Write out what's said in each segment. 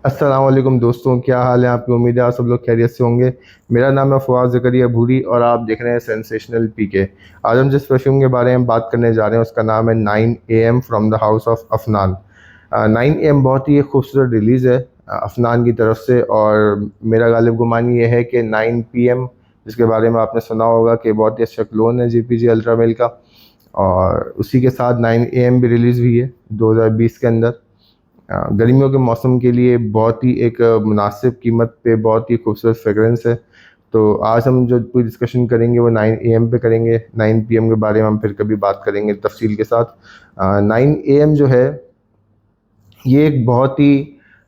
अस्सलाम वालेकुम दोस्तों, क्या हाल है आपकी। उम्मीद है आप सब लोग खैरियत से होंगे। मेरा नाम है फवाद ज़करिया भूरी और आप देख रहे हैं सेंसेशनल पीके। आज हम जिस परफ्यूम के बारे में बात करने जा रहे हैं उसका नाम है 9 AM from the house of Afnan. 9 AM बहुत ही खूबसूरत रिलीज़ है अफनान की तरफ से, और मेरा गालिब गुमान ये है कि 9 PM, जिसके बारे में आपने सुना होगा कि बहुत ही अच्छा क्लोन है JPG अल्ट्रामेल का, और उसी के साथ 9 AM भी रिलीज़ हुई है 2020 के अंदर। गर्मियों के मौसम के लिए बहुत ही एक मुनासिब कीमत पे बहुत ही खूबसूरत फ्रेगरेंस है। तो आज हम जो पूरी डिस्कशन करेंगे वो 9 AM पे करेंगे। 9 PM के बारे में हम फिर कभी बात करेंगे तफसील के साथ। 9 AM जो है ये एक बहुत ही,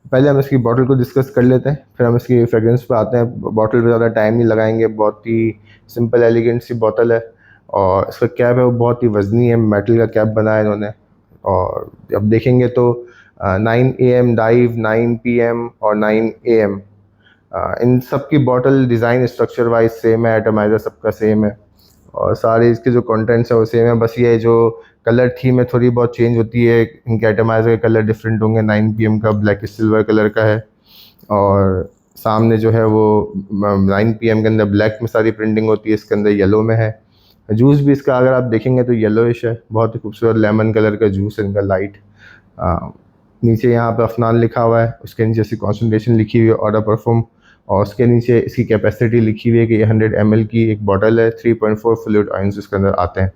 पहले हम इसकी बॉटल को डिस्कस कर लेते हैं, फिर हम इसकी फ्रेगरेंस पे आते हैं। बॉटल पे ज़्यादा टाइम नहीं लगाएंगे, बहुत ही सिंपल एलिगेंट सी बॉटल है, और इसका कैप है वो बहुत ही वज़नी है, मेटल का कैप बनाया है इन्होंने। और अब देखेंगे तो 9 AM डाइव, 9 PM और 9 AM, इन सब की bottle design structure wise same है, एटमाइज़र सबका सेम है, और सारे इसके जो कंटेंट्स हैं वो सेम है। बस ये जो कलर थीम है थोड़ी बहुत चेंज होती है, इनके एटमाइज़र के कलर डिफरेंट होंगे। 9 PM का ब्लैक सिल्वर कलर का है, और सामने जो है वो 9 PM के अंदर ब्लैक में सारी प्रिंटिंग होती है, इसके अंदर येलो में है। जूस भी इसका अगर आप देखेंगे तो येलोइश है, बहुत ही खूबसूरत लेमन कलर का जूस है इनका, लाइट। नीचे यहाँ पे अफनान लिखा हुआ है, उसके नीचे इसकी कॉन्सेंट्रेशन लिखी हुई है, ऑर्डर परफॉर्म, और उसके नीचे इसकी कैपेसिटी लिखी हुई है कि ये 100 ml की एक बॉटल है। 3.4 फ्लूइड आयंस इसके अंदर आते हैं।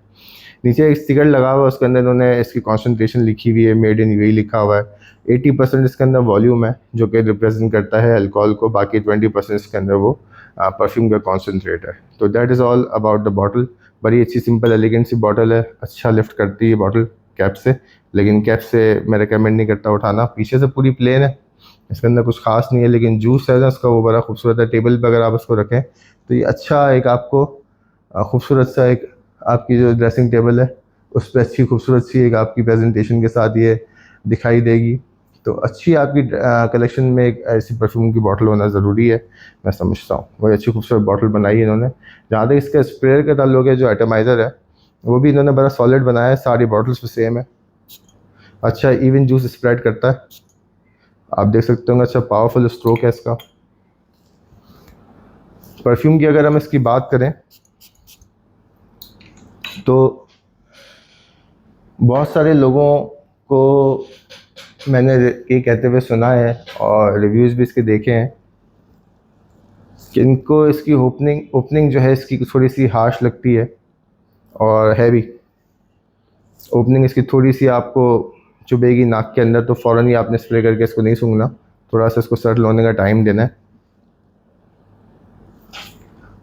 नीचे एक स्टिकर लगा हुआ है, उसके अंदर इन्होंने इसकी कॉन्सेंट्रेशन लिखी हुई है, मेड इन यूएई लिखा हुआ है। 80% इसके अंदर वॉल्यूम है जो कि रिप्रेजेंट करता है अल्कोहल को, बाकी 20% इसके अंदर वो परफ्यूम का कॉन्सेंट्रेट है। तो that is all about the bottle. बड़ी अच्छी सिंपल एलिगेंट सी बॉटल है, अच्छा लिफ्ट करती है बॉटल कैप से, लेकिन कैप से मैं रिकमेंड नहीं करता उठाना। पीछे से पूरी प्लेन है, इसके अंदर कुछ खास नहीं है, लेकिन जूस है ना उसका वो बड़ा खूबसूरत है। टेबल पे अगर आप इसको रखें तो ये अच्छा एक आपको खूबसूरत सा एक, आपकी जो ड्रेसिंग टेबल है उस पर अच्छी खूबसूरत सी एक आपकी प्रेजेंटेशन के साथ ये दिखाई देगी। तो अच्छी आपकी कलेक्शन में एक ऐसी परफ्यूम की बॉटल होना ज़रूरी है, मैं समझता हूँ। वही अच्छी खूबसूरत बॉटल बनाई है इन्होंने। जहाँ तक इसका स्प्रेयर का ताल्लुक है, जो एटमाइज़र है वो भी इन्होंने बड़ा सॉलिड बनाया है, सारी बॉटल्स पे सेम है। अच्छा इवन जूस स्प्रेड करता है, आप देख सकते होंगे, अच्छा पावरफुल स्ट्रोक है इसका। परफ्यूम की अगर हम इसकी बात करें तो बहुत सारे लोगों को मैंने ये कहते हुए सुना है और रिव्यूज़ भी इसके देखे हैं कि इनको इसकी ओपनिंग ओपनिंग जो है इसकी थोड़ी सी हार्श लगती है और हैवी। ओपनिंग इसकी थोड़ी सी आपको चुभेगी नाक के अंदर, तो फ़ौरन ही आपने स्प्रे करके इसको नहीं सूंघना, थोड़ा सा इसको सेटल होने का टाइम देना है।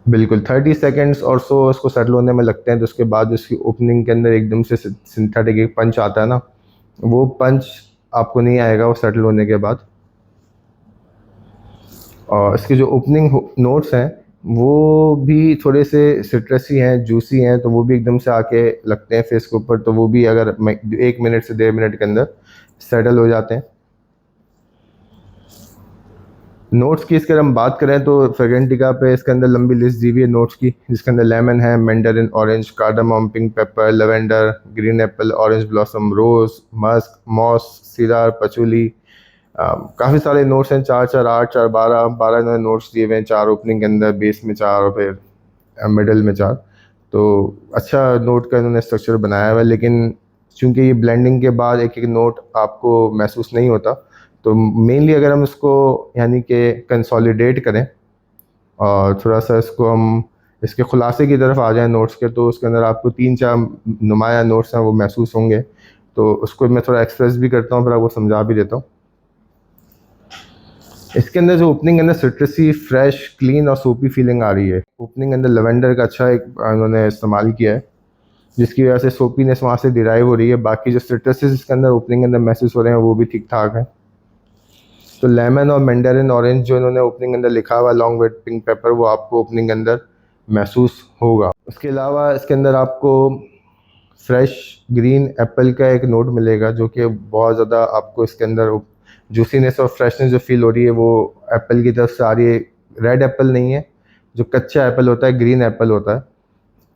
बिल्कुल 30 सेकंड्स और सो इसको सेटल होने में लगते हैं। तो उसके बाद इसकी ओपनिंग के अंदर एकदम से सिंथेटिक एक पंच आता है ना, वो पंच आपको नहीं आएगा वो सेटल होने के बाद। और इसके जो ओपनिंग नोट्स हैं वो भी थोड़े से सिट्रसी हैं, जूसी हैं, तो वो भी एकदम से आके लगते हैं फेस के ऊपर। तो वो भी अगर 1 मिनट से 1.5 मिनट के अंदर सेटल हो जाते हैं। नोट्स की इसके हम बात करें तो फ्रेगरेंटिका पे इसके अंदर लंबी लिस्ट दी हुई है नोट्स की, जिसके अंदर लेमन है, mandarin orange, cardamom, pink pepper, lavender, green apple, orange blossom, rose, musk, moss, cedar, patchouli. काफ़ी सारे नोट्स हैं, 4 4 8 4 12 12 इन्होंने नोट्स दिए हुए हैं। 4 ओपनिंग के अंदर, बेस में 4 और फिर मिडल में 4। तो अच्छा नोट का इन्होंने स्ट्रक्चर बनाया हुआ है, लेकिन चूँकि ये ब्लेंडिंग के बाद एक एक नोट आपको महसूस नहीं होता, तो मेनली अगर हम इसको यानी कि कंसोलिडेट करें और थोड़ा सा इसको हम इसके खुलासे की तरफ आ जाएं नोट्स के, तो उसके अंदर आपको 3 4 नुमाया नोट्स हैं वो महसूस होंगे। तो उसको मैं थोड़ा एक्सप्रेस भी करता हूँ, फिर आपको समझा भी देता हूँ। इसके अंदर जो ओपनिंग अंदर सिट्रसी, फ्रेश, क्लीन और सोपी फीलिंग आ रही है। ओपनिंग अंदर लेवेंडर का अच्छा एक उन्होंने इस्तेमाल किया है, जिसकी वजह से सोपीनेस वहाँ से डिराइव हो रही है। बाकी जो सिट्रसेस इसके अंदर ओपनिंग अंदर महसूस हो रहे हैं वो भी ठीक ठाक है। तो लेमन और मैंडरिन ऑरेंज जो इन्होंने ओपनिंग अंदर लिखा हुआ लॉन्ग विद पिंक पेपर, वो आपको ओपनिंग अंदर महसूस होगा। उसके अलावा इसके अंदर आपको फ्रेश ग्रीन एप्पल का एक नोट मिलेगा, जो कि बहुत ज़्यादा आपको इसके अंदर जूसीनेस और फ्रेशनेस जो फील हो रही है वो एप्पल की तरफ से आ रही है। रेड एप्पल नहीं है, जो कच्चा एप्पल होता है, ग्रीन एप्पल होता है,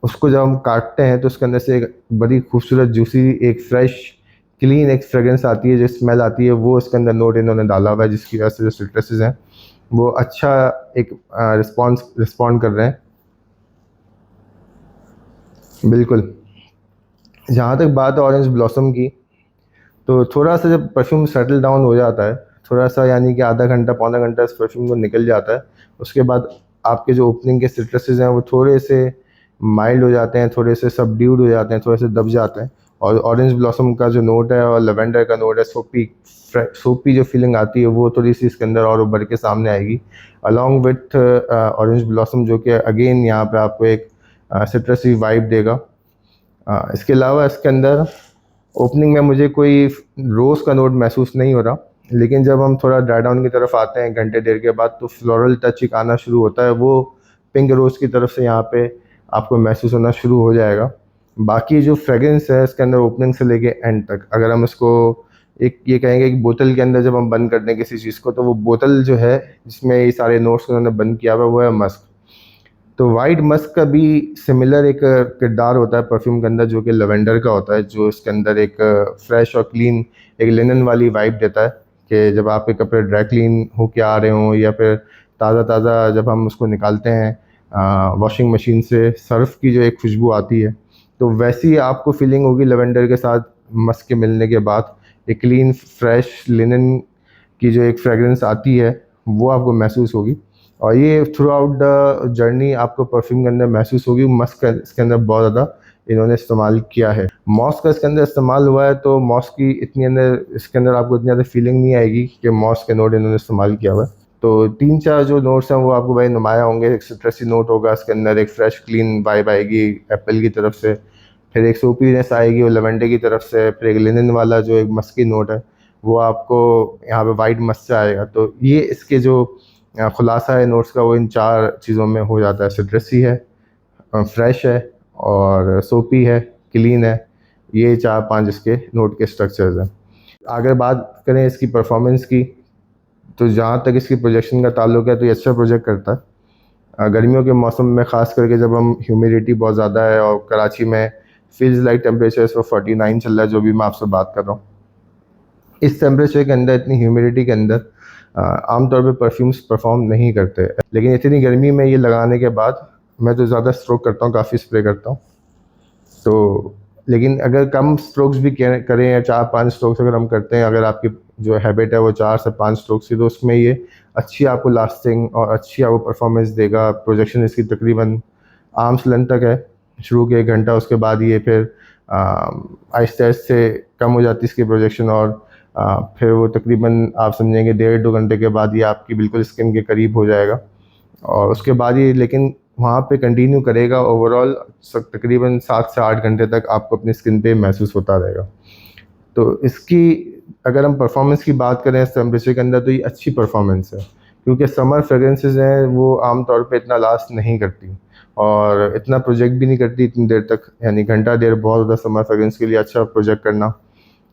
उसको जब हम काटते हैं तो उसके अंदर से एक बड़ी खूबसूरत जूसी एक फ्रेश क्लीन एक फ्रेगरेंस आती है, जो स्मेल आती है, वो इसके अंदर नोट इन्होंने डाला हुआ है, जिसकी वजह से जो सिट्रसेस हैं वो अच्छा एक रिस्पॉन्ड कर रहे हैं। बिल्कुल। जहाँ तक बात है ऑरेंज ब्लॉसम की, तो थोड़ा सा जब परफ्यूम सेटल डाउन हो जाता है, थोड़ा सा यानी कि आधा घंटा पौना घंटा इस परफ्यूम को निकल जाता है, उसके बाद आपके जो ओपनिंग के सिट्रसेस हैं वो थोड़े से माइल्ड हो जाते हैं, थोड़े से सबड्यूड हो जाते हैं, थोड़े से दब जाते हैं। और ऑरेंज ब्लॉसम का जो नोट है और लेवेंडर का नोट है, सोपी जो फीलिंग आती है वो थोड़ी सी इसके अंदर और उभर के सामने आएगी, अलॉन्ग विथ ऑरेंज ब्लॉसम, जो कि अगेन यहाँ पे आपको एक सिट्रसी वाइब देगा। इसके अलावा इसके अंदर ओपनिंग में मुझे कोई रोज़ का नोट महसूस नहीं हो रहा, लेकिन जब हम थोड़ा ड्राई डाउन की तरफ आते हैं घंटे देर के बाद, तो फ्लोरल टच एक आना शुरू होता है, वो पिंक रोज़ की तरफ से यहाँ पे आपको महसूस होना शुरू हो जाएगा। बाकी जो फ्रेगरेंस है इसके अंदर ओपनिंग से लेके एंड तक, अगर हम इसको एक ये कहेंगे एक बोतल के अंदर जब हम बंद करते हैं किसी चीज़ को, तो वो बोतल जो है जिसमें ये सारे नोट्स उन्होंने बंद किया हुआ है वो है मस्क। तो वाइट मस्क का भी सिमिलर एक किरदार होता है परफ्यूम के अंदर, जो कि लेवेंडर का होता है, जो इसके अंदर एक फ्रेश और क्लीन एक लिनन वाली वाइब देता है, कि जब आपके कपड़े ड्राई क्लीन होके आ रहे हों, या फिर ताज़ा ताज़ा जब हम उसको निकालते हैं वॉशिंग मशीन से, सर्फ की जो एक खुशबू आती है, तो वैसी आपको फीलिंग होगी लेवेंडर के साथ मस्क के मिलने के बाद। एक क्लीन फ्रेश लिनन की जो एक फ्रेगरेंस आती है वो आपको महसूस होगी, और ये थ्रू आउट द जर्नी आपको परफ्यूम के अंदर महसूस होगी। मस्क का इसके अंदर बहुत ज़्यादा इन्होंने इस्तेमाल किया है, मॉस का इसके अंदर इस्तेमाल हुआ है, तो मॉस की इतनी अंदर इसके अंदर आपको इतनी ज़्यादा फीलिंग नहीं आएगी कि मॉस के नोट इन्होंने इस्तेमाल किया हुआ है। तो तीन चार जो नोट्स हैं वो आपको भाई नुमाया होंगे। एक सिट्रसी नोट होगा इसके अंदर, एक फ्रेश क्लीन वाइब आएगी एप्पल की तरफ से, फिर एक सोपीनेस आएगी वो लेवेंडर की तरफ से, फिर एक लिनन वाला जो एक मस्की नोट है वो आपको यहाँ पे वाइट मस्त से आएगा। तो ये इसके जो खुलासा है नोट्स का, वो इन चार चीज़ों में हो जाता है। सिट्रसी है, फ्रेश है, और सोपी है, क्लीन है। ये चार पांच इसके नोट के स्ट्रक्चर्स हैं। अगर बात करें इसकी परफॉर्मेंस की, तो जहाँ तक इसकी प्रोजेक्शन का ताल्लुक है तो ये अच्छा प्रोजेक्ट करता है। गर्मियों के मौसम में ख़ास करके जब हम ह्यूमिडिटी बहुत ज़्यादा है, और कराची में फील्स लाइक टेम्परेचर इस वक्त 49 चल रहा है, जो भी मैं आपसे बात कर रहा हूँ, इस टेम्परेचर के अंदर, इतनी ह्यूमिडिटी के अंदर आमतौर पे परफ्यूम्स परफॉर्म नहीं करते। लेकिन इतनी गर्मी में ये लगाने के बाद मैं तो ज़्यादा स्ट्रोक करता हूँ, काफ़ी स्प्रे करता हूँ। तो लेकिन अगर कम स्ट्रोक्स भी करें, या 4-5 स्ट्रोक्स अगर हम करते हैं, अगर आपकी जो हैबिट है वो 4 से 5 स्ट्रोक्स की, तो उसमें ये अच्छी आपको लास्टिंग और अच्छी आपको परफॉर्मेंस देगा। प्रोजेक्शन इसकी तकरीबन आर्म्स लेंथ तक है शुरू के 1 घंटा, उसके बाद ये फिर आहिस्ते आहिस्ते कम हो जाती है इसकी प्रोजेक्शन, और फिर वो तकरीबन आप समझेंगे 1.5-2 घंटे के बाद ये आपकी बिल्कुल स्किन के करीब हो जाएगा, और उसके बाद ये लेकिन वहाँ पे कंटिन्यू करेगा। ओवरऑल तकरीबन 7 से 8 घंटे तक आपको अपनी स्किन पे महसूस होता रहेगा। तो इसकी अगर हम परफॉर्मेंस की बात करें इस टेम्परेचर के अंदर, तो ये अच्छी परफॉर्मेंस है, क्योंकि समर फ्रेगरेंसेस हैं वो आम तौर पे इतना लास्ट नहीं करती, और इतना प्रोजेक्ट भी नहीं करती इतनी देर तक, यानी घंटा देर बहुत ज़्यादा समर फ्रेगरेंस के लिए अच्छा प्रोजेक्ट करना।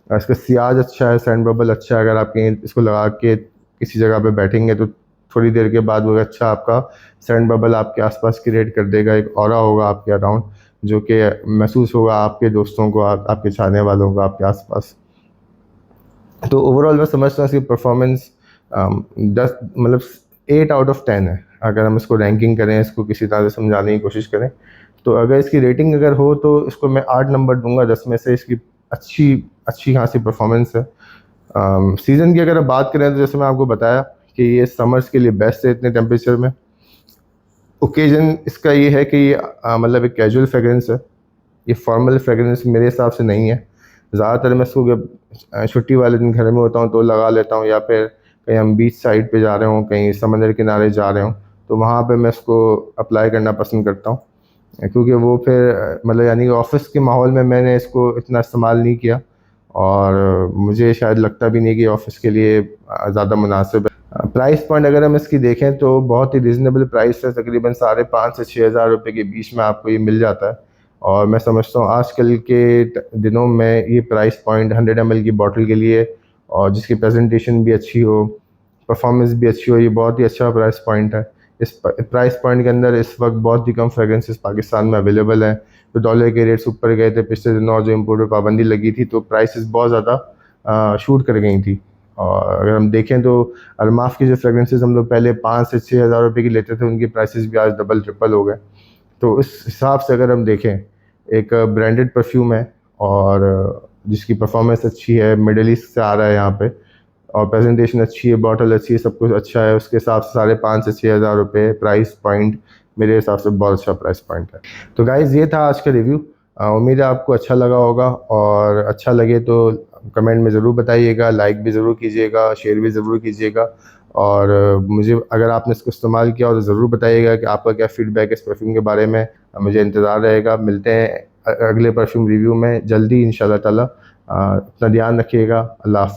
इसका सियाज अच्छा है, सैंड बबल अच्छा है, अगर आप कहीं इसको लगा के किसी जगह पे बैठेंगे तो थोड़ी देर के बाद वो अच्छा आपका सैंड बबल आपके आसपास क्रिएट कर देगा, एक ऑरा होगा आपके अराउंड, जो कि महसूस होगा आपके दोस्तों को, आपके चाहने वालों को आपके आसपास। तो ओवरऑल मैं समझता हूँ इसकी परफॉर्मेंस 10 मतलब 8 आउट ऑफ 10 है। अगर हम इसको रैंकिंग करें, इसको किसी तरह से समझाने की कोशिश करें, तो अगर इसकी रेटिंग अगर हो तो इसको मैं 8 नंबर दूंगा 10 में से। इसकी अच्छी अच्छी खासी परफॉर्मेंस है। सीज़न की अगर आप बात करें, तो जैसे मैं आपको बताया कि ये समर्स के लिए बेस्ट है इतने टेम्परेचर में। ओकेजन इसका ये है कि ये मतलब एक कैजुअल फ्रेगरेंस है, ये फॉर्मल फ्रेगरेंस मेरे हिसाब से नहीं है। ज़्यादातर मैं इसको जब छुट्टी वाले दिन घर में होता हूँ तो लगा लेता हूँ, या फिर कहीं हम बीच साइड पे जा रहे हों, कहीं समंदर किनारे जा रहे हों, तो वहाँ पे मैं इसको अप्लाई करना पसंद करता हूँ, क्योंकि वो फिर मतलब यानी ऑफ़िस के माहौल में मैंने इसको इतना इस्तेमाल नहीं किया, और मुझे शायद लगता भी नहीं कि ऑफ़िस के लिए ज़्यादा मुनासिब है। प्राइस पॉइंट अगर हम इसकी देखें तो बहुत ही रिजनेबल प्राइस है, तकरीबन 5,500 से 6,000 रुपये के बीच में आपको ये मिल जाता है। और मैं समझता हूँ आजकल के दिनों में ये प्राइस पॉइंट 100 ml की बॉटल के लिए, और जिसकी प्रेजेंटेशन भी अच्छी हो, परफॉर्मेंस भी अच्छी हो, ये बहुत ही अच्छा प्राइस पॉइंट है। इस प्राइस पॉइंट के अंदर इस वक्त बहुत ही कम फ्रेगरेंसेस पाकिस्तान में अवेलेबल हैं। तो डॉलर के रेट्स ऊपर गए थे पिछले दिनों, और जो इम्पोर्ट पर पाबंदी लगी थी तो प्राइसेस बहुत ज़्यादा शूट कर गई थी। और अगर हम देखें तो अरमाफ की जो फ्रेगरेंसेस हम लोग पहले 5 से 6 हज़ार रुपये की लेते थे, उनकी प्राइसेस भी आज डबल ट्रिपल हो गए। तो इस हिसाब से अगर हम देखें, एक ब्रांडेड परफ्यूम है और जिसकी परफॉर्मेंस अच्छी है, मिडल ईस्ट से आ रहा है यहाँ पे, और प्रेजेंटेशन अच्छी है, बॉटल अच्छी है, सब कुछ अच्छा है, उसके हिसाब से 5,500 से 6,000 रुपये प्राइस पॉइंट मेरे हिसाब से बहुत अच्छा प्राइस पॉइंट है। तो गाइज़ ये था आज का रिव्यू। उम्मीद है आपको अच्छा लगा होगा, और अच्छा लगे तो कमेंट में ज़रूर बताइएगा, लाइक भी ज़रूर कीजिएगा, शेयर भी ज़रूर कीजिएगा। और मुझे, अगर आपने इसको इस्तेमाल किया हो तो ज़रूर बताइएगा कि आपका क्या फ़ीडबैक है इस परफ्यूम के बारे में। मुझे इंतज़ार रहेगा। मिलते हैं अगले परफ्यूम रिव्यू में जल्दी इंशाल्लाह ताला। अपना ध्यान रखिएगा। अल्लाह हाफ़िज़।